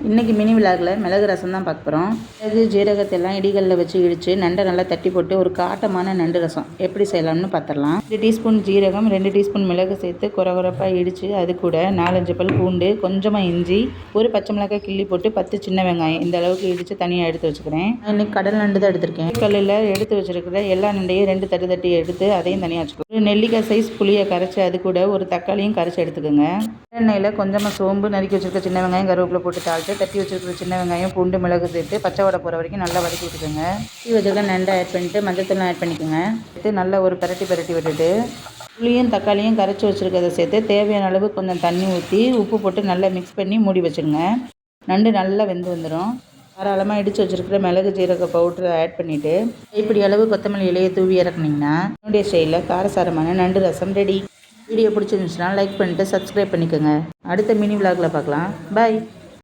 இன்றைக்கி மினி விலாகில் மிளகு ரசம் தான் பார்க்க போகிறோம். மிளகு ஜீரகத்தை எல்லாம் இடிகளில் வச்சு இடித்து நண்டை நல்லா தட்டி போட்டு ஒரு காட்டமான நண்டு ரசம் எப்படி செய்யலாம்னு பார்த்துடலாம். 2 டீஸ்பூன் ஜீரகம், 2 டீஸ்பூன் மிளகு சேர்த்து குறகுறப்பாக இடித்து அது கூட 4-5 பல் பூண்டு, கொஞ்சமாக இஞ்சி, ஒரு பச்சை மிளகாய் கிள்ளி போட்டு 10 சின்ன வெங்காயம் இந்த அளவுக்கு இடித்து தனியாக எடுத்து வச்சுக்கிறேன். இன்றைக்கி கடல் நண்டு தான் எடுத்திருக்கேன். கல்லில் எடுத்து வச்சுருக்கிற எல்லா நண்டையும் 2 தட்டு தட்டி எடுத்து அதையும் தனியாக வச்சுக்கோங்க. ஒரு நெல்லிக்காய் சைஸ் புளியை கரைச்சி அது கூட ஒரு தக்காளியும் கரைச்சி எடுத்துக்கோங்க. எண்ணெயில் கொஞ்சமாக சோம்பு, நறுக்கி வச்சுருக்க சின்ன வெங்காயம், கருவேப்பிலை போட்டு தாளித்து தட்டி வச்சுருக்கிற சின்ன வெங்காயம், பூண்டு, மிளகு சேர்த்து பச்சை வடை போகிற வரைக்கும் நல்லா வதக்கி விட்டுக்கோங்க. தீ வச்சுருக்க நண்டை ஆட் பண்ணிவிட்டு மஞ்சத்தூள்லாம் ஆட் பண்ணிக்கோங்க. சேர்த்து நல்லா ஒரு பரட்டி விட்டுட்டு புளியும் தக்காளியும் கரைச்சி வச்சுருக்கிறத சேர்த்து தேவையான அளவு கொஞ்சம் தண்ணி ஊற்றி உப்பு போட்டு நல்லா மிக்ஸ் பண்ணி மூடி வச்சுருங்க. நண்டு நல்லா வெந்து வந்துடும். தாராளமாக இடித்து வச்சுருக்கிற மிளகு ஜீரக பவுடரை ஆட் பண்ணிவிட்டு இப்படி அளவு கொத்தமல்லி இலையை தூவி இறக்குனிங்கன்னா என்னுடைய ஸ்டைலில் காரசாரமான நண்டு ரசம் ரெடி. வீடியோ பிடிச்சிருந்துச்சுன்னா லைக் பண்ணிட்டு சப்ஸ்கிரைப் பண்ணிக்கோங்க. அடுத்த மினி விலாகில் பார்க்கலாம். பாய்.